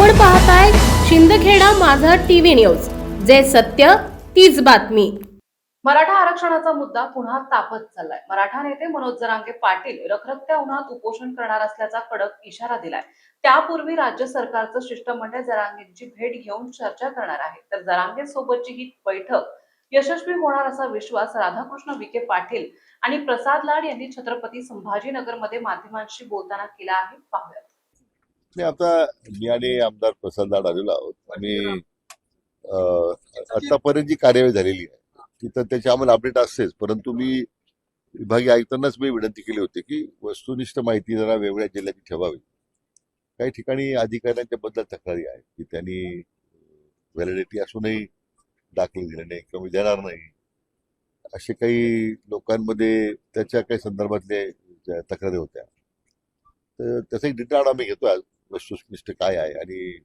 आपण पाहताय शिंदखेडा माझा टीव्ही न्यूज, जे सत्य तीच बातमी। मराठा आरक्षणाचा मुद्दा पुन्हा तापत चाललाय। मराठा नेते मनोज जरांगे पाटील रखरखत्या उन्हात उपोषण करणार असल्याचा कडक इशारा दिलाय। त्यापूर्वी राज्य सरकारचं शिष्टमंडळ जरांगेंची भेट घेऊन चर्चा करणार आहे, तर जरांगे सोबतची ही बैठक यशस्वी होणार असा विश्वास राधाकृष्ण विखे पाटील आणि प्रसाद लाड यांनी छत्रपती संभाजीनगरमध्ये माध्यमांशी बोलताना केला आहे। पाहूया। आता मी आणि आमदार प्रसाद लाड आलेलो आहोत आणि आतापर्यंत जी कार्यवाही झालेली आहे तिथं त्याची आम्हाला अपडेट असतेच, परंतु मी विभागीय आयुक्तांनाच मी विनंती केली होती की वस्तुनिष्ठ माहिती जरा वेगळ्या जिल्ह्याची ठेवावी। काही ठिकाणी अधिकाऱ्यांच्या बद्दल तक्रारी आहे की त्यांनी व्हॅलिडिटी असूनही दाखले दिले नाही किंवा देणार नाही, असे काही लोकांमध्ये त्याच्या काही संदर्भातले तक्रारी होत्या। तर त्याचा एक डिटेल आम्ही घेतो आज वस्तुनिष्ठ काय आहे आणि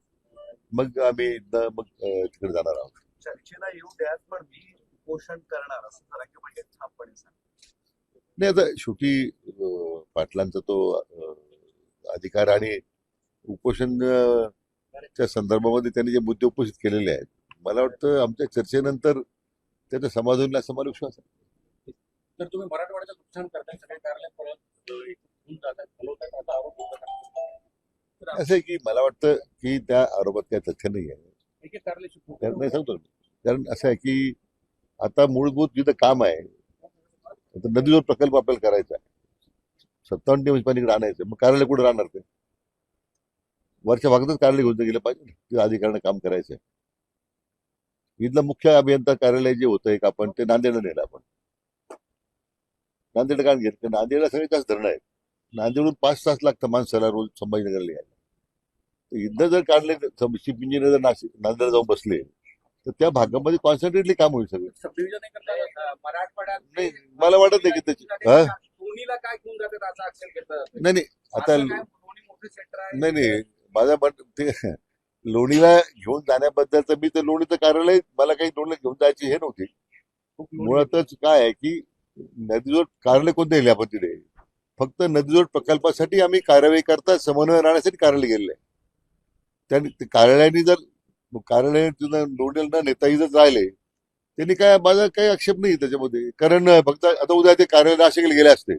मग आम्ही तिकडे जाणार आहोत। चर्चेला येऊ द्यात, पण मी उपोषण करणार असं जरांगे पाटील ठामपणे सांगितलं। नाही, आता शेवटी पाटलांचा तो अधिकार आणि उपोषणच्या संदर्भामध्ये त्यांनी जे मुद्दे उपस्थित केलेले आहेत, मला वाटतं आमच्या चर्चेनंतर त्याचं समाधान होईल असा मला विश्वास आहे। तर तुम्ही मराठवाड्याचं नुकसान करताय, सगळे कार्यालय असं आहे की मला वाटतं की त्या आरोपात काही तथ्य नाही आहे, नाही सांगतो मी। कारण असं आहे की आता मूलभूत जिथं काम आहे, नदीवर प्रकल्प आपल्याला करायचा आहे, 57 टीएमसी पाणी इकडे आणायचं, मग कार्यालय कुठे राहणार? ते वरच्या भागातच कार्यालय घेऊन गेलं पाहिजे, ते अधिकाऱ्यांना काम करायचं आहे। इथलं मुख्य अभियंता कार्यालय जे होतं एक आपण ते नांदेडला नेलं, आपण नांदेड काय घेतलं? नांदेडला सगळे जास्त धरणं आहेत, नांदेडून 5 तास लागतं माणसाला रोज संभाजीनगरला यायला। तर इथं जर काढले चीफ इंजिनियर जर नांदेड जाऊन बसले तर त्या भागामध्ये कॉन्सन्ट्रेटली काम होईल सगळं। मराठवाड्यात नाही, मला वाटत नाही की त्याची दोन्हीला काय घेऊन जातात असा आक्षेप घेतला जातो। नाही आता मोठे सेंटर आहे। नाही माझं मत ते लोणीला घेऊन जाण्याबद्दल तर मी तर लोणीचं कार्यालय मला काही लोणीला घेऊन जायची हे नव्हती। मुळातच काय आहे की नदीजोड कार्यालय कोणते दिले आपण तिथे? फक्त नदीजोड प्रकल्पासाठी आम्ही कार्यवाही करता समन्वय राहण्यासाठी कार्यालय गेलेलं आहे। त्या कार्यालयाने जर कार्यालय लोणीला न नेताही जर राहिले त्यांनी काय, माझा काही आक्षेप नाही त्याच्यामध्ये। कारण फक्त आता उद्या ते कार्यालय नाशिकला गेले असते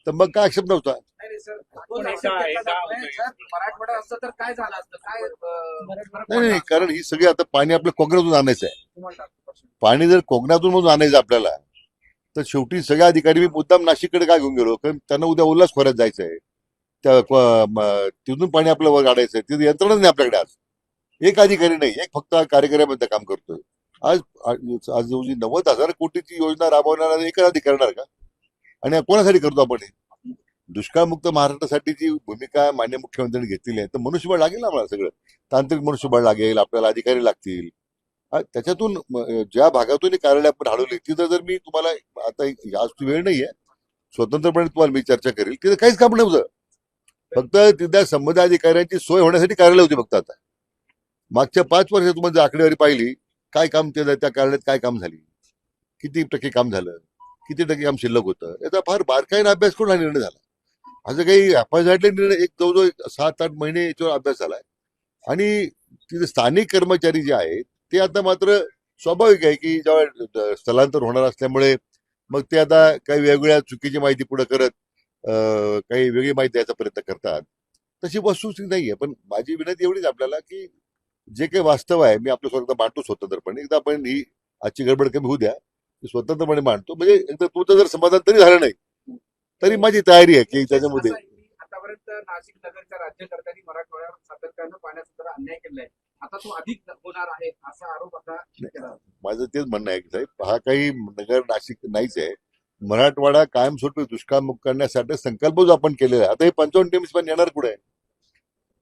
तर मग काय आक्षेप नव्हता। मराठवाडा असतं तर काय झालं असतं? काय नाही, कारण ही सगळी आता पाणी आपल्या कोकणातून आणायचं आहे। पाणी जर कोकणातून मधून आणायचं आपल्याला तर शेवटी सगळे अधिकारी मी मुद्दाम नाशिककडे काय घेऊन गेलो? कारण त्यांना उद्या उल्हास खोऱ्यात जायचं आहे, त्या तिथून पाणी आपलं वर काढायचं आहे। तिथे यंत्रणाच नाही आपल्याकडे। आज एक अधिकारी नाही, एक फक्त कार्यक्रमामध्ये काम करतोय। आज रोजी 90,000 कोटीची योजना राबवणारा एकच अधिकारी करणार का? आणि कोणासाठी करतो आपण? दुष्काळमुक्त महाराष्ट्रासाठी जी भूमिका माननीय मुख्यमंत्र्यांनी घेतलेली आहे, तर मनुष्यबळ लागेल ना आम्हाला, सगळं तांत्रिक मनुष्यबळ लागेल, आपल्याला अधिकारी लागतील। त्याच्यातून ज्या भागातून कार्यालय आपण हलवली तिथं जर मी तुम्हाला आता आज वेळ नाहीये, स्वतंत्रपणे तुम्हाला मी चर्चा करेल, तिथं काहीच काम नव्हतं। फक्त तिथल्या संबंधित अधिकाऱ्यांची सोय होण्यासाठी कार्यालय होती फक्त। आता मागच्या 5 वर्षात तुम्हाला जर आकडेवारी पाहिली, काय काम केलं त्या कार्यालयात, काय काम झाली, किती टक्के काम झालं, किती टक्के काम शिल्लक होतं, याचा फार बारकाईने अभ्यास करून हा निर्णय झाला। असं काही हापाजाडले निर्णय, एक जवळजवळ 7-8 महिने याच्यावर अभ्यास झालाय। आणि तिथे स्थानिक कर्मचारी जे आहेत ते आता मात्र स्वाभाविक आहे की जेव्हा स्थलांतर होणार असल्यामुळे मग ते आता काही वेगवेगळ्या चुकीची माहिती पुढे करत काही वेगळी माहिती द्यायचा प्रयत्न करतात। तशी वस्तुस्थिती नाहीये। पण माझी विनंती एवढीच आपल्याला की जे काही वास्तव आहे मी आपल्या स्वतः मांडतो स्वतंत्रपणे। एकदा आपण ही आजची गडबड कमी होऊ द्या, स्वतंत्रपणे मांडतो, म्हणजे एकदा तुमचं जर समाधान तरी झालं नाही तरी माझी तयारी आहे की त्याच्यामध्ये। आतापर्यंत नाशिक नगरच्या राज्यकर्त्यांनी मराठवाड्यावर सातत्यानं पाण्याचा अन्याय केलाय, आता तो अधिक होणार आहे असा आरोप आता केला। माझं तेच म्हणणं आहे की साहेब, हा काही नगर नाशिक नाहीच आहे। मराठवाडा कायमस्वरूपी दुष्काळमुक्त करण्यासाठी संकल्प जो आपण केलेला आहे, आता हे 55 टीएमसी पाणी येणार कुठे आहे?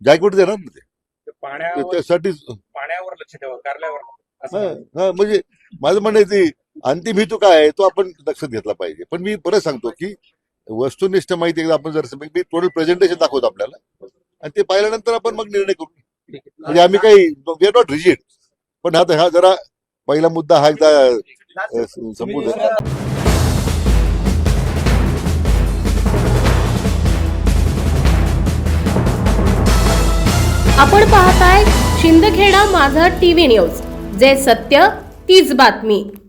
जायकवाडीत येणार ना ते, त्यासाठी पाण्यावर लक्ष ठेवा, कार्यालयावर। म्हणजे माझं म्हणणं आहे की अंतिम हेतू काय आहे तो आपण लक्षात घेतला पाहिजे। पण मी परत सांगतो की वस्तुनिष्ठ माहिती एकदा आपण जर मी टोटल प्रेझेंटेशन दाखवतो आपल्याला आणि ते पाहिल्यानंतर आपण मग निर्णय करू। म्हणजे आम्ही काही वी आर नॉट रिजिड, पण आता हा जरा पहिला मुद्दा हा एकदा संपूर्ण आपण पाहताय शिंदखेडा माझा टीव्ही न्यूज, जे सत्य तीच बातमी.